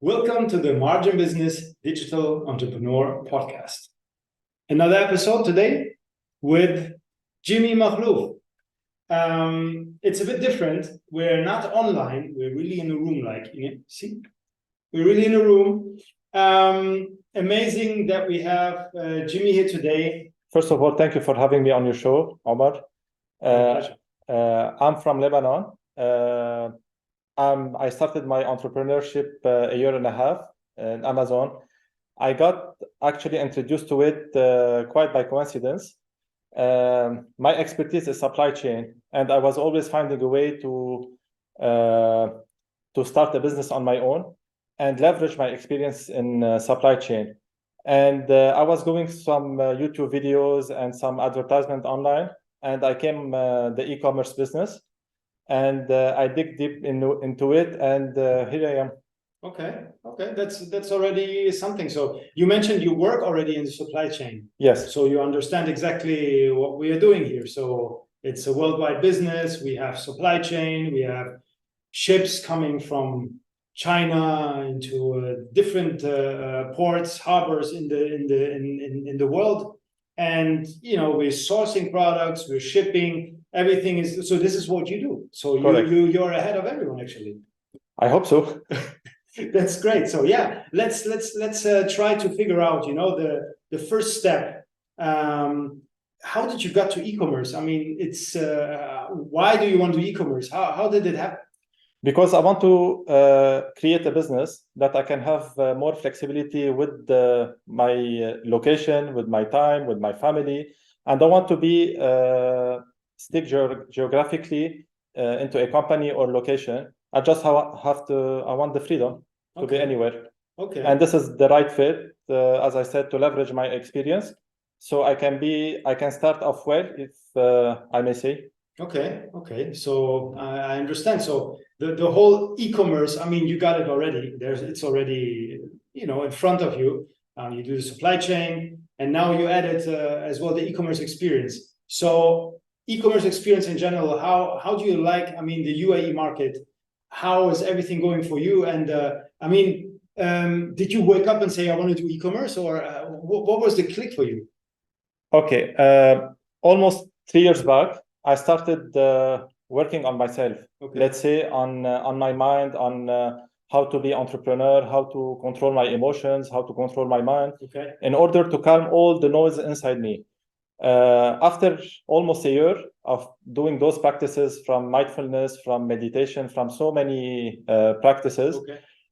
Welcome to the Margin Business Digital Entrepreneur Podcast. Another episode today with Jimmy Makhlouf. It's a bit different. We're not online. We're really in a room, see? We're really in a room. Amazing that we have Jimmy here today. First of all, thank you for having me on your show, Omar. Pleasure. I'm from Lebanon. I started my entrepreneurship a year and a half in Amazon. I got actually introduced to it quite by coincidence. My expertise is supply chain, and I was always finding a way to start a business on my own and leverage my experience in supply chain. And I was doing some YouTube videos and some advertisement online, and I came the e-commerce business. And I dig deep into it, and here I am. Okay, that's already something. So you mentioned you work already in the supply chain. Yes. So you understand exactly what we are doing here. So it's a worldwide business. We have supply chain. We have ships coming from China into different ports, harbors in the world, and we're sourcing products, we're shipping. Everything is so. This is what you do. So you're ahead of everyone, actually. I hope so. That's great. So yeah, let's try to figure out, the first step. How did you get to e-commerce? I mean, it's why do you want to do e-commerce? How did it happen? Because I want to create a business that I can have more flexibility with my location, with my time, with my family, and I want to be stick geographically into a company or location. I just I want the freedom to be anywhere. Okay. And this is the right fit, as I said, to leverage my experience. So I can start off well, if I may say. Okay. So I understand. So the whole e-commerce, I mean, you got it already. It's already, in front of you. You do the supply chain, and now you added as well the e-commerce experience. So e-commerce experience in general, how do you like, I mean, the UAE market? How is everything going for you? And did you wake up and say, I want to do e-commerce, or what was the click for you? Okay, almost 3 years back, I started working on myself. Okay. Let's say on my mind, on how to be entrepreneur, how to control my emotions, how to control my mind, in order to calm all the noise inside me. After almost a year of doing those practices, from mindfulness, from meditation, from so many practices,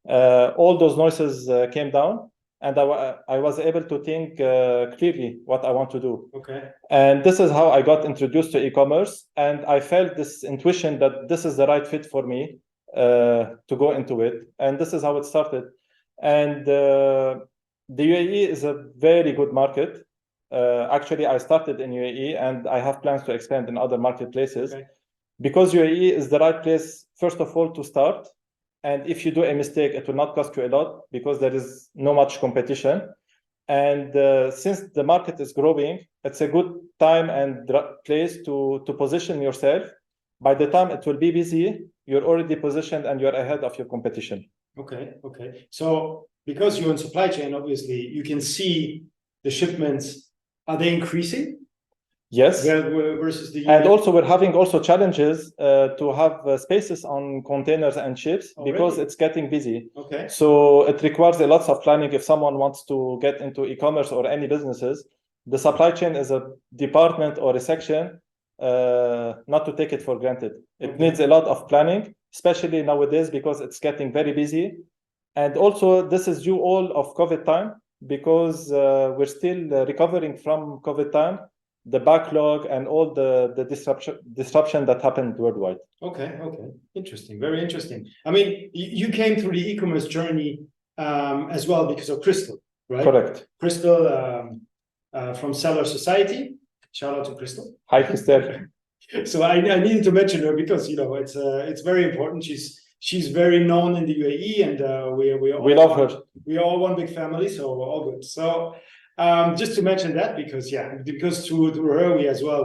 all those noises came down, and I was able to think clearly what I want to do. And this is how I got introduced to e-commerce, and I felt this intuition that this is the right fit for me to go into it, and this is how it started. And the UAE is a very good market. Actually, I started in UAE, and I have plans to expand in other marketplaces, because UAE is the right place, first of all, to start. And if you do a mistake, it will not cost you a lot, because there is no much competition. And since the market is growing, it's a good time and place to position yourself. By the time it will be busy, you're already positioned and you're ahead of your competition. Okay. So because you're in supply chain, obviously, you can see the shipments. Are they increasing? Yes. Versus the and also we're having challenges to have spaces on containers and ships, because it's getting busy. So it requires a lot of planning if someone wants to get into e-commerce or any businesses. The supply chain is a department or a section, not to take it for granted. It needs a lot of planning, especially nowadays, because it's getting very busy. And also this is due all of COVID time, because we're still recovering from COVID time, the backlog and all the disruption that happened worldwide. Okay. Interesting. Very interesting. I mean, you came through the e-commerce journey as well because of Crystal, right? Correct. Crystal from Seller Society. Shout out to Crystal. Hi, Crystal. So I needed to mention her because it's very important. She's very known in the UAE, and we love her. We are all one big family, so we're all good. So just to mention that, because through her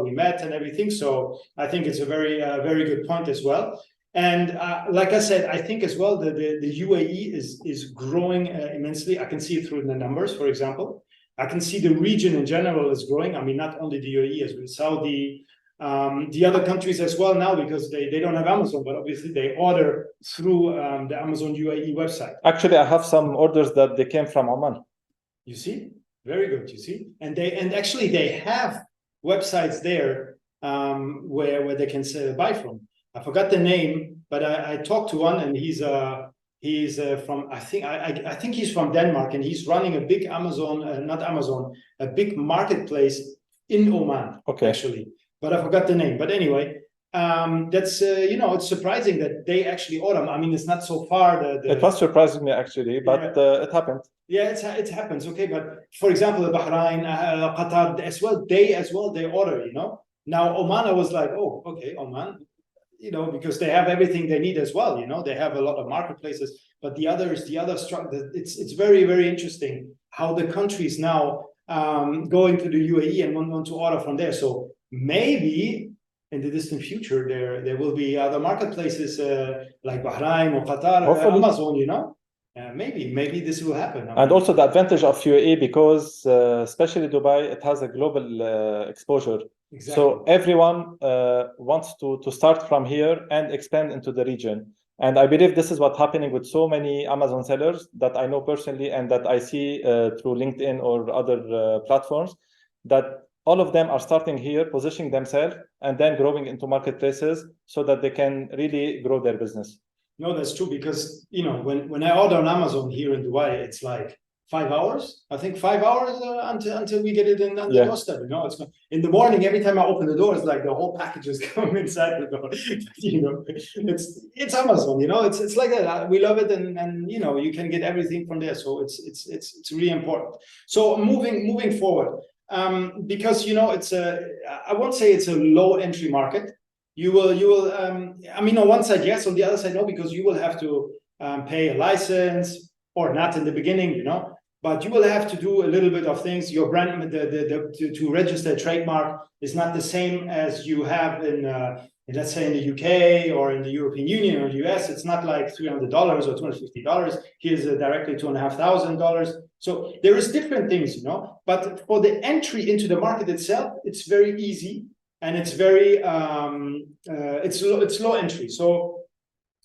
we met and everything. So I think it's a very good point as well. And like I said, I think as well the UAE is growing immensely. I can see it through the numbers, for example. I can see the region in general is growing. I mean, not only the UAE, as with Saudi, the other countries as well now, because they don't have Amazon, but obviously they order through the Amazon UAE website. Actually, I have some orders that they came from Oman. You see? Very good, you see? And actually they have websites there where they can buy from. I forgot the name, but I talked to one, and he's from I think he's from Denmark, and he's running a big a big marketplace in Oman. Okay. Actually, but I forgot the name. But anyway, that's it's surprising that they actually order. I mean, it's not so far. It was surprising me actually, but it happened. Yeah, it happens. Okay, but for example, Bahrain, Qatar as well. They order. Now Oman, I was like, oh, okay, Oman. Because they have everything they need as well. They have a lot of marketplaces, but the other structure. It's very, very interesting how the countries now going to the UAE and want to order from there. So maybe in the distant future, there will be other marketplaces like Bahrain or Qatar, Amazon. Maybe this will happen. And also the advantage of UAE, because especially Dubai, it has a global exposure. Exactly. So everyone wants to start from here and expand into the region. And I believe this is what's happening with so many Amazon sellers that I know personally and that I see through LinkedIn or other platforms, that all of them are starting here, positioning themselves, and then growing into marketplaces so that they can really grow their business. No, that's true, because when I order on Amazon here in Dubai, it's like 5 hours. I think 5 hours until we get it on the doorstep. It's in the morning. Every time I open the door, it's like the whole package is coming inside the door. It's Amazon. It's like that. We love it, and you can get everything from there. So it's really important. So moving forward, because it's I won't say it's a low entry market. You will I mean, on one side yes, on the other side no, because you will have to pay a license, or not in the beginning, but you will have to do a little bit of things. Your brand, to register a trademark is not the same as you have in let's say in the UK or in the European Union or the US. It's not like $300 or $250. Here's directly $2,500. So there is different things, but for the entry into the market itself, it's very easy. And it's very it's low entry. So,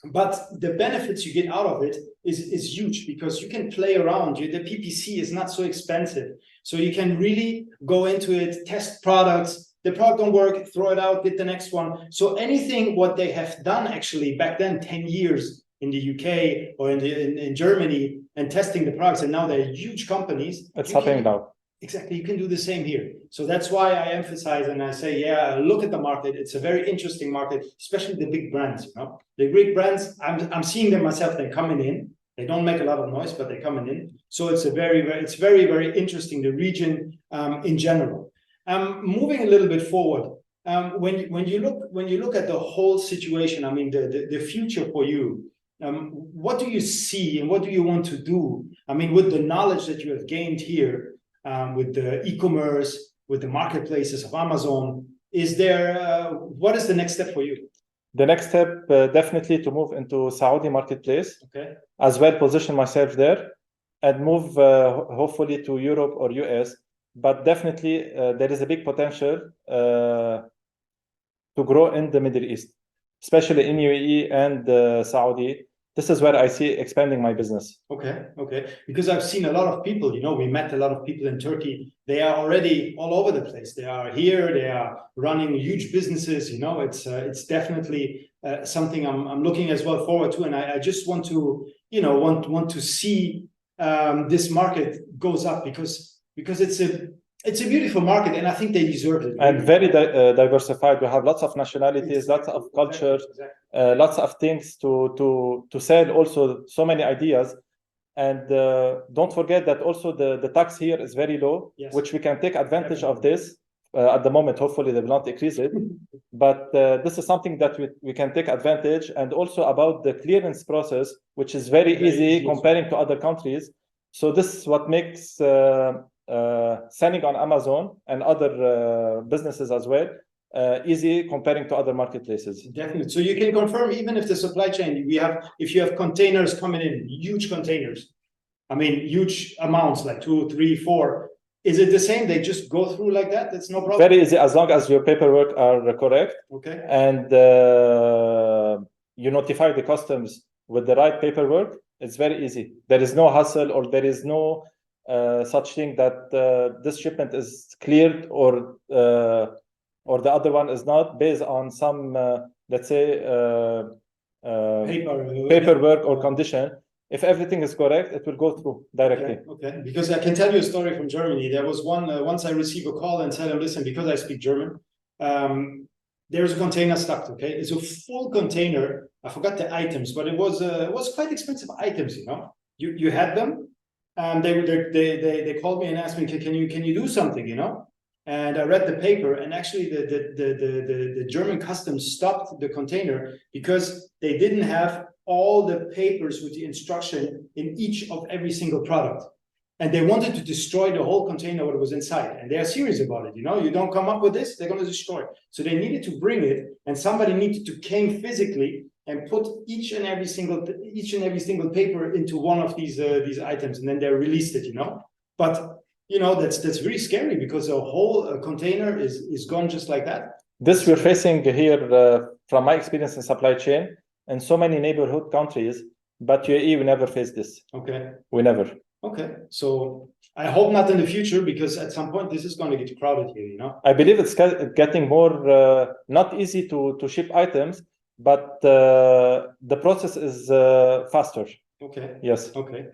but the benefits you get out of it is huge, because you can play around. The PPC is not so expensive, so you can really go into it, test products. The product don't work, throw it out, get the next one. So anything what they have done actually back then, 10 years in the UK or in Germany, and testing the products, and now they're huge companies. It's happening now. Exactly, you can do the same here. So that's why I emphasize and I say, look at the market. It's a very interesting market, especially the big brands. The big brands, I'm seeing them myself. They're coming in. They don't make a lot of noise, but they're coming in. So it's very, very interesting. The region in general. Moving a little bit forward, when you look at the whole situation, I mean the future for you. What do you see and what do you want to do? I mean, with the knowledge that you have gained here. With the Ecommerce, with the marketplaces of Amazon, what is the next step for you? The next step, definitely to move into Saudi marketplace, as well position myself there, and move hopefully to Europe or US. But definitely there is a big potential to grow in the Middle East, especially in UAE and Saudi. This is where I see expanding my business. Okay. Because I've seen a lot of people, we met a lot of people in Turkey. They are already all over the place. They are here. They are running huge businesses. It's definitely something I'm looking as well forward to. And I just want to, want to see this market goes up, because it's a beautiful market, and I think they deserve it. And very diversified. We have lots of nationalities, lots of cultures, lots of things to sell. Also, so many ideas. And don't forget that also the tax here is very low, which we can take advantage of this. At the moment, hopefully they will not increase it. But this is something that we can take advantage. And also about the clearance process, which is very easy comparing to other countries. So this is what makes selling on Amazon and other businesses as well easy comparing to other marketplaces. Definitely. So you can confirm, even if the supply chain, if you have containers coming in, huge containers, I mean, huge amounts, like 2, 3, 4. Is it the same? They just go through like that? That's no problem. Very easy, as long as your paperwork are correct. Okay. And you notify the customs with the right paperwork. It's very easy. There is no hassle, or there is no such thing that this shipment is cleared or the other one is not, based on some let's say paperwork or condition. If everything is correct, it will go through directly. Okay. Because I can tell you a story from Germany. There was once I received a call and said, listen, because I speak German, there's a container stuck. Okay, it's a full container. I forgot the items, but it was quite expensive items. You know, you had them, and they called me and asked me, can you do something? You know, and I read the paper, and actually the German customs stopped the container because they didn't have all the papers with the instruction in each of every single product. And they wanted to destroy the whole container what was inside. And they are serious about it. You know, you don't come up with this, they're going to destroy it. So they needed to bring it, and somebody needed to came physically and put each and every single paper into one of these items, and then they released it, you know. But you know, that's very scary, because a whole container is gone just like that. This we're facing here from my experience in supply chain in so many neighborhood countries, but UAE, we never faced this. Okay. We never. Okay. So I hope not in the future, because at some point this is going to get crowded here, you know? I believe it's getting more, not easy to ship items, but the process is faster. Okay. Yes. Okay.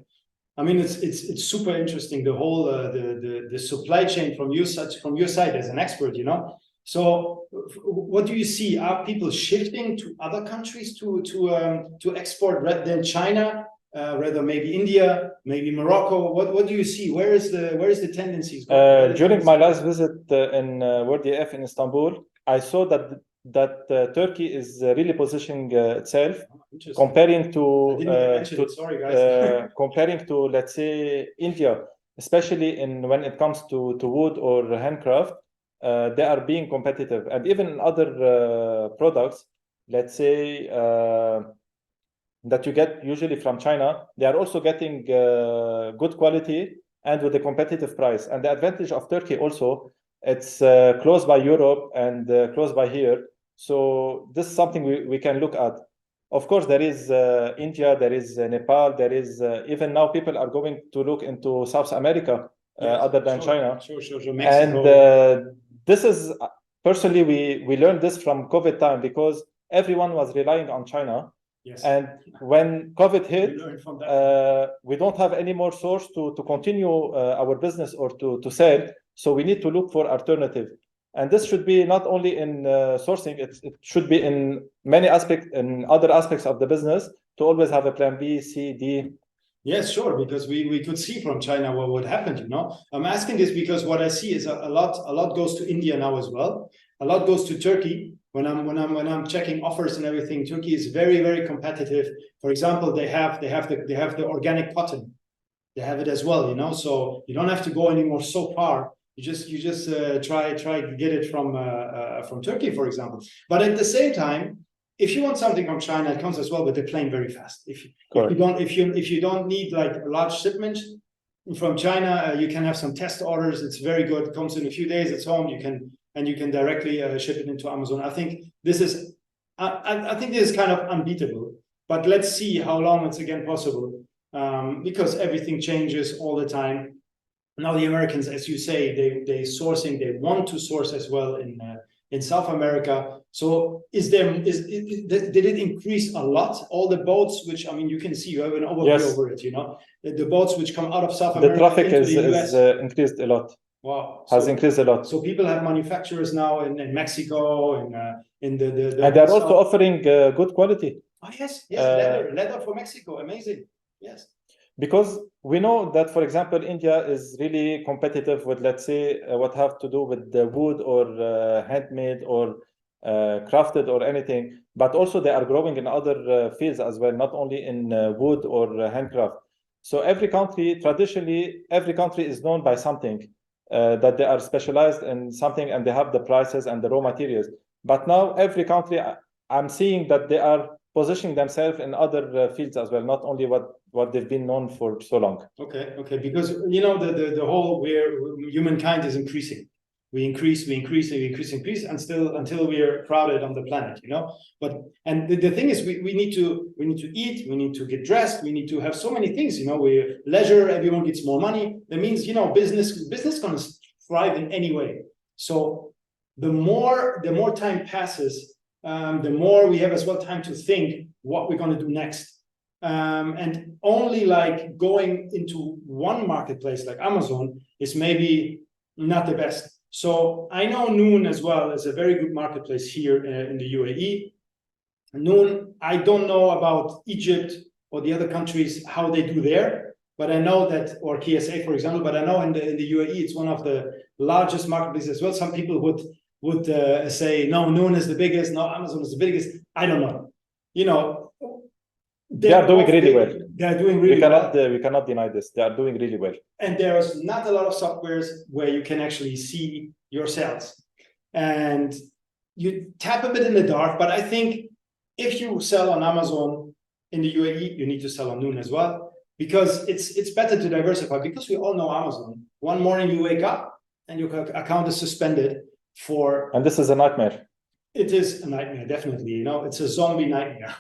I mean, it's super interesting, the whole the supply chain from your side as an expert, you know. So what do you see? Are people shifting to other countries to export rather than China, rather maybe India, maybe Morocco? What do you see? Where is the tendencies going? During my last visit in World EF in Istanbul, I saw that Turkey is really positioning itself, comparing to sorry guys. comparing to, let's say, India, especially when it comes to wood or handcraft. They are being competitive, and even in other products, let's say, that you get usually from China, they are also getting good quality and with a competitive price. And the advantage of Turkey also, it's close by Europe and close by here. So this is something we can look at. Of course, there is India, there is Nepal, there is even now people are going to look into South America, yes, other than China. Sure. Mexico. And this is, personally, we learned this from COVID time, because everyone was relying on China. Yes. And when COVID hit, we don't have any more source to continue our business or to sell. So we need to look for alternative. And this should be not only in sourcing, it should be in many aspects, in other aspects of the business, to always have a plan B, C, D. Yes, sure, because we could see from China what happened, you know. I'm asking this because what I see is a lot goes to India now as well. A lot goes to Turkey. When I'm checking offers and everything, Turkey is very, very competitive. For example, they have the organic cotton. They have it as well, you know. So you don't have to go anymore so far. You just try to get it from Turkey, for example. But at the same time, if you want something from China, it comes as well, but they're playing very fast. If you don't need like a large shipment from China, you can have some test orders. It's very good. It comes in a few days. It's home. You can directly ship it into Amazon. I think this is kind of unbeatable. But let's see how long it's again possible, because everything changes all the time. Now the Americans, as you say, they want to source as well in South America. So did it increase a lot? All the boats, which, I mean, you can see, you have an overview over it, you know, the boats which come out of South America. The traffic is increased a lot. Wow. Has increased a lot. So people have manufacturers now in Mexico, in the and they're also offering good quality. Oh, yes. Leather for Mexico. Amazing. Yes. Because we know that, for example, India is really competitive with, let's say, what have to do with the wood or handmade or crafted or anything, but also they are growing in other fields as well, not only in wood or handcraft. So traditionally, every country is known by something. that they are specialized in something and they have the prices and the raw materials. But now every country, I'm seeing that they are positioning themselves in other fields as well, not only what they've been known for so long. Okay, because the whole humankind is increasing. We increase until we are crowded on the planet, But the thing is, we need to eat, we need to get dressed, we need to have so many things, We leisure, everyone gets more money. That means business gonna thrive in any way. So the more time passes, the more we have as well time to think what we're gonna do next. And only like going into one marketplace like Amazon is maybe not the best. So I know Noon as well is a very good marketplace here in the UAE. Noon, I don't know about Egypt or the other countries, how they do there, but I know that, or KSA, for example, but I know in the UAE, it's one of the largest marketplaces as well. Some people would say, no, Noon is the biggest, no, Amazon is the biggest. I don't know. They are doing really well. They are doing really well. We cannot deny this. They are doing really well. And there's not a lot of softwares where you can actually see your sales. And you tap a bit in the dark, but I think if you sell on Amazon in the UAE, you need to sell on Noon as well, because it's better to diversify, because we all know Amazon. One morning you wake up and your account is suspended for... And this is a nightmare. It is a nightmare, definitely. It's a zombie nightmare.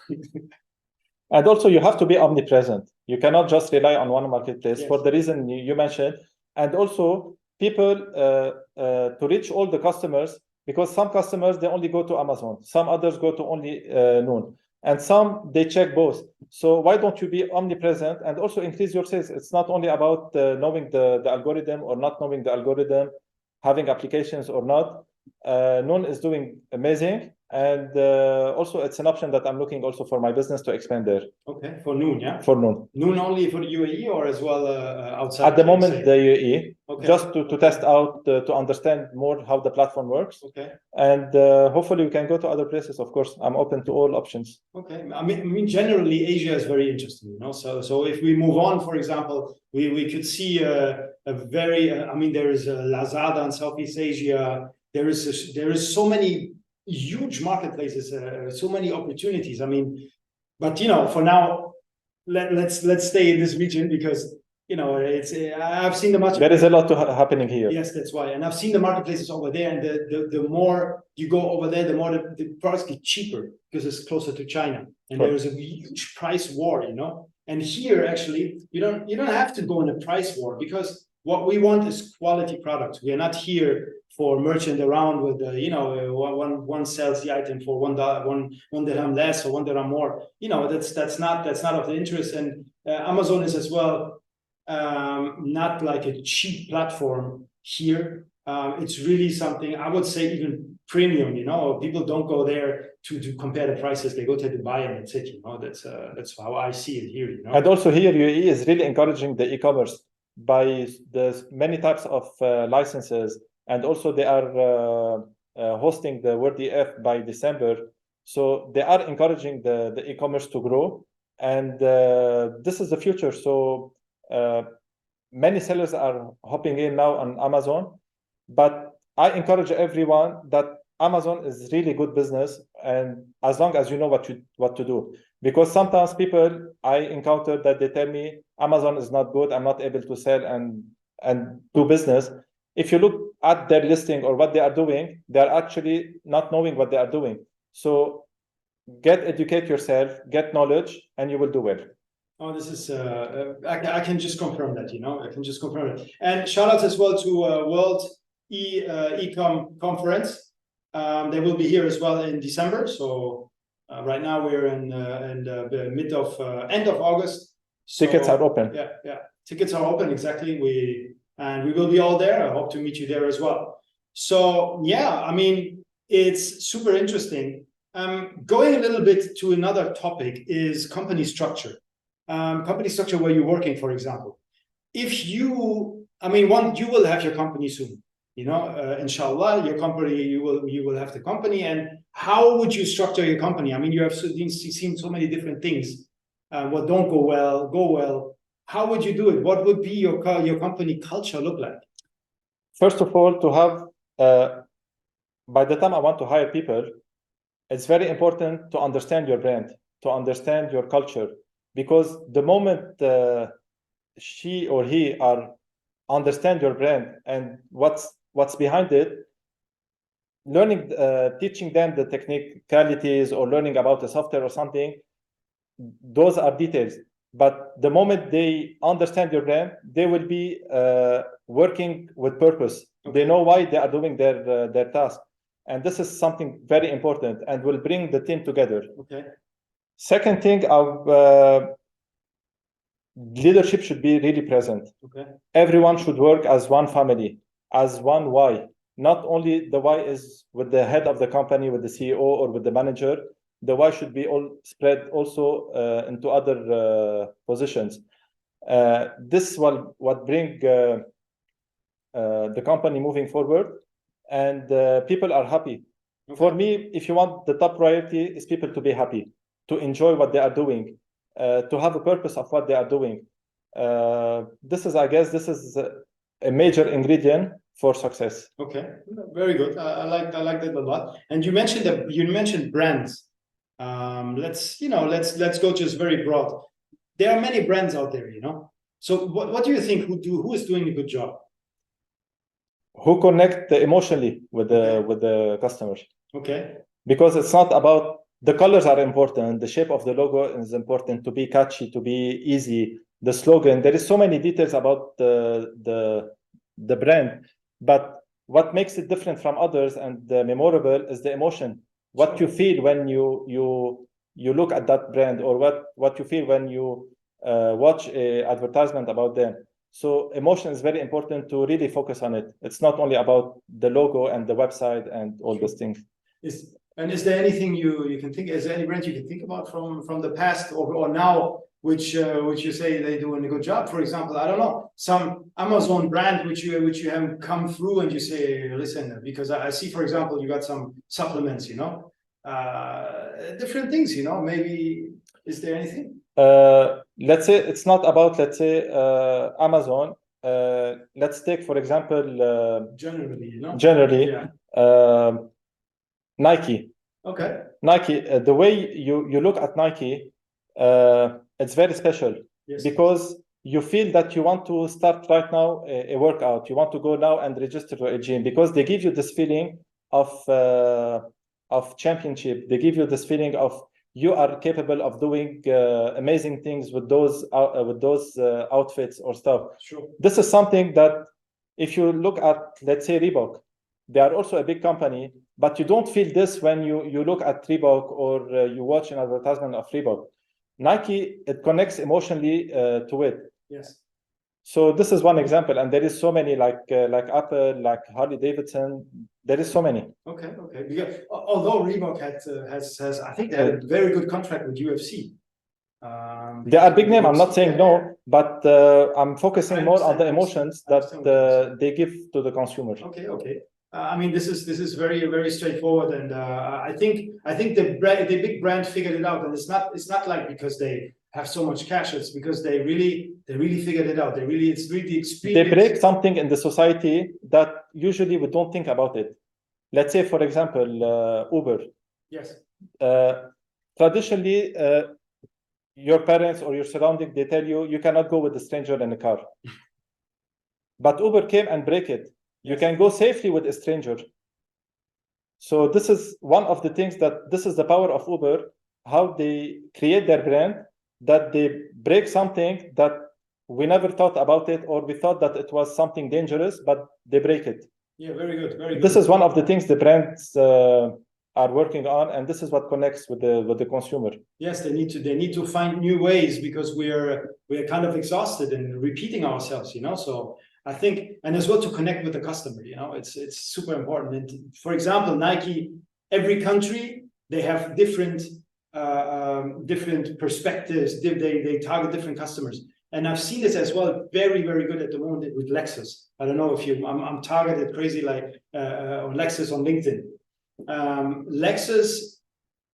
And also, you have to be omnipresent. You cannot just rely on one marketplace, yes, for the reason you mentioned. And also, people, to reach all the customers, because some customers, they only go to Amazon. Some others go to only Noon. And some, they check both. So why don't you be omnipresent and also increase your sales? It's not only about knowing the algorithm or not knowing the algorithm, having applications or not. Noon is doing amazing. And also, it's an option that I'm looking also for my business to expand there. Okay, for Noon, yeah? For Noon. Noon only for the UAE or as well outside? At the moment, the UAE, okay, just to test out, to understand more how the platform works. Okay. And hopefully we can go to other places, of course. I'm open to all options. Okay. I mean, generally, Asia is very interesting, So if we move on, for example, we could see a very, there is Lazada in Southeast Asia. There is so many huge marketplaces, so many opportunities. But for now, let's stay in this region, because it's I've seen the much. There is a lot happening here. Yes, that's why, and I've seen the marketplaces over there, and the more you go over there, the more the products get cheaper, because it's closer to China, and there is a huge price war, And here, actually, you don't have to go in a price war, because what we want is quality products. We are not here for merchant around with one sells the item for one dirham less or one dirham more. That's not of the interest. And Amazon is as well not like a cheap platform here. It's really something, I would say, even premium. People don't go there to compare the prices. They go to Dubai and that's it. That's how I see it here. And also here, UAE is really encouraging the e-commerce by the many types of licenses, and also they are hosting the World EF by December, so they are encouraging the e-commerce to grow, and this is the future. So many sellers are hopping in now on Amazon, but I encourage everyone that Amazon is really good business, and as long as you know what to do. Because sometimes people I encounter that they tell me Amazon is not good, I'm not able to sell and do business. If you look at their listing or what they are doing, they are actually not knowing what they are doing. So educate yourself, get knowledge, and you will do well. Oh, this is I can just confirm that, I can just confirm it. And shout out as well to World Ecom Conference. They will be here as well in December. So right now we're in the end of August. So, tickets are open. Yeah. Tickets are open, exactly. We will be all there. I hope to meet you there as well. So yeah, it's super interesting. Going a little bit to another topic is company structure. Company structure where you're working, for example. If you, you will have your company soon. Inshallah, your company, you will have the company. And how would you structure your company? You have seen so many different things. What don't go well. How would you do it? What would be your company culture look like? First of all, to have, by the time I want to hire people, it's very important to understand your brand, to understand your culture, because the moment she or he are understand your brand and what's behind it, learning, teaching them the technicalities or learning about the software or something, those are details. But the moment they understand your brand, they will be working with purpose. Okay. They know why they are doing their task. And this is something very important and will bring the team together. Okay. Second thing, leadership should be really present. Okay. Everyone should work as one family, as one why. Not only the why is with the head of the company, with the CEO or with the manager, the why should be all spread also into other positions. This will what bring the company moving forward, and people are happy. Okay. For me, if you want, the top priority is people to be happy, to enjoy what they are doing, to have a purpose of what they are doing. I guess this is a major ingredient for success. Okay, very good. I like that a lot. And you mentioned brands. Let's go just very broad. There are many brands out there, So what do you think? Who is doing a good job? Who connect emotionally with the customers. Okay. Because it's not about the colors are important, the shape of the logo is important, to be catchy, to be easy, the slogan. There is so many details about the brand, but what makes it different from others and memorable is the emotion. What you feel when you look at that brand, or what you feel when you watch an advertisement about them. So emotion is very important to really focus on it. It's not only about the logo and the website and all those things. Is there anything you can think? Is there any brand you can think about from the past or now, which you say they're doing a good job? For example, I don't know, some Amazon brand which you haven't come through and you say, listen, because I see, for example, you got some supplements, different things, maybe. Is there anything? Let's say it's not about, Amazon. Let's take, for example, generally, yeah. Nike. Okay. Nike, the way you look at Nike, it's very special. Yes. Because you feel that you want to start right now a workout. You want to go now and register to a gym, because they give you this feeling of championship. They give you this feeling of you are capable of doing amazing things with those outfits or stuff. Sure. This is something that if you look at, let's say, Reebok, they are also a big company, but you don't feel this when you look at Reebok or you watch an advertisement of Reebok. Nike, it connects emotionally to it. Yes. So this is one example, and there is so many like Apple, like Harley Davidson. There is so many. Okay. Because although Reebok has I think they had a very good contract with UFC. They are big name. I'm not saying no, but I'm focusing more on the emotions that they give to the consumer. Okay. I mean, this is very, very straightforward, and I think the big brand figured it out, and it's not like because they have so much cash. It's because they really figured it out. It's really the experience. They break something in the society that usually we don't think about it. Let's say, for example, Uber. Yes. Traditionally, your parents or your surrounding, they tell you cannot go with a stranger in a car. But Uber came and break it. You can go safely with a stranger. So this is one of the things this is the power of Uber, how they create their brand, that they break something that we never thought about it, or we thought that it was something dangerous, but they break it. Yeah, very good. This is one of the things the brands are working on, and this is what connects with the consumer. Yes, they need to find new ways, because we're kind of exhausted and repeating ourselves, So I think, and as well to connect with the customer, it's super important. And for example, Nike, every country, they have different perspectives. They target different customers. And I've seen this as well, very, very good at the moment with Lexus. I don't know if I'm targeted crazy like on Lexus on LinkedIn. Lexus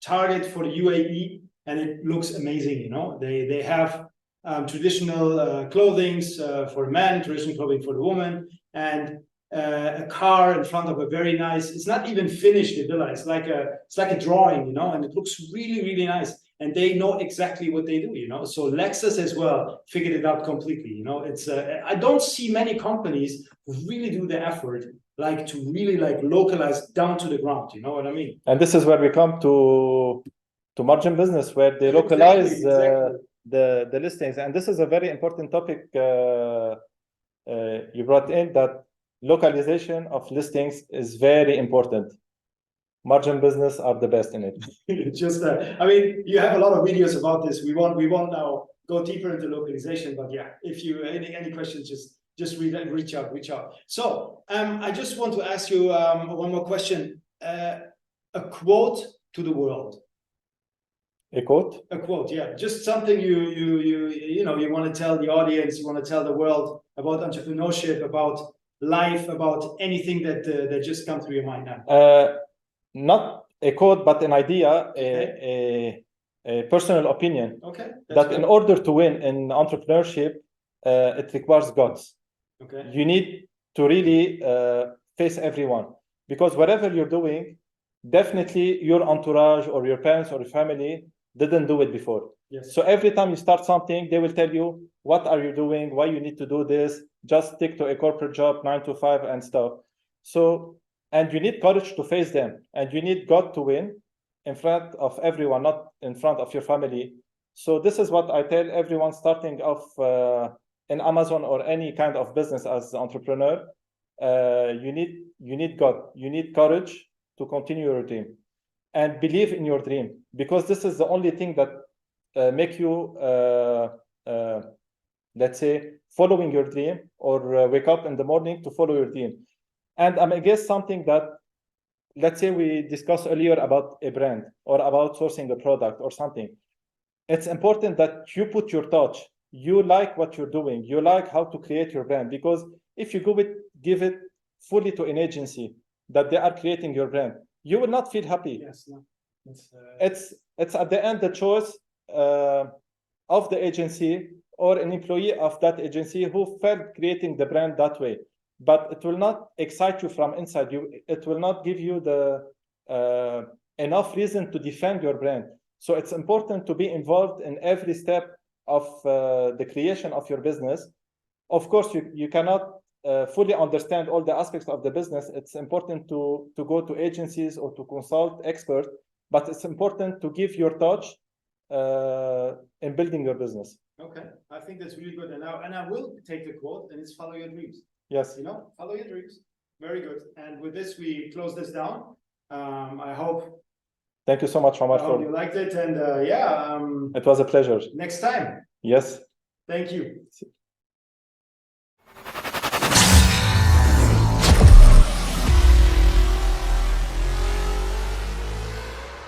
target for the UAE, and it looks amazing. They have traditional clothing for men, traditional clothing for the woman, and a car in front of a very nice, it's not even finished, the villa. It's like a drawing, you know, and it looks really, really nice. And they know exactly what they do, you know. So Lexus as well figured it out completely, you know. It's I don't see many companies who really do the effort, like to really like localize down to the ground, you know what I mean? And this is where we come to margin business, where they localize Exactly. the listings. And this is a very important topic you brought in, that localization of listings is very important. Margin business are the best in it. Just I mean, you have a lot of videos about this. We won't now go deeper into localization, but yeah, if you any questions, just reach out. So I just want to ask you one more question. A quote to the world. A quote? A quote, yeah. Just something you know, you want to tell the audience, you want to tell the world about entrepreneurship, about life, about anything that just come through your mind now. Not a quote, but an idea, Okay. a personal opinion. Okay. That good. in order to win in entrepreneurship, it requires guts. Okay. You need to really face everyone, because whatever you're doing, definitely your entourage or your parents or your family didn't do it before. Yes. So every time you start something, they will tell you, what are you doing? Why you need to do this? Just stick to a corporate job, 9 to 5 and stuff. So, and you need courage to face them, and you need God to win in front of everyone, not in front of your family. So this is what I tell everyone starting off in Amazon or any kind of business as an entrepreneur. You need God, you need courage to continue your dream, and believe in your dream, because this is the only thing that make you let's say following your dream, or wake up in the morning to follow your dream. And I guess something that, let's say we discussed earlier about a brand or about sourcing a product or something, it's important that you put your touch. You like what you're doing, you like how to create your brand, because if you give it fully to an agency that they are creating your brand, you will not feel happy. Yes, no. It's at the end the choice of the agency or an employee of that agency who felt creating the brand that way. But it will not excite you from inside you. It will not give you the enough reason to defend your brand. So it's important to be involved in every step of the creation of your business. Of course, you cannot fully understand all the aspects of the business. It's important to go to agencies or to consult experts, but it's important to give your touch in building your business. Okay, I think that's really good. And I will take the quote, and it's follow your dreams. Yes. You know, follow your dreams. Very good. And with this, we close this down. I hope. Thank you so much, Omar. I hope you liked it, and yeah. It was a pleasure. Next time. Yes. Thank you.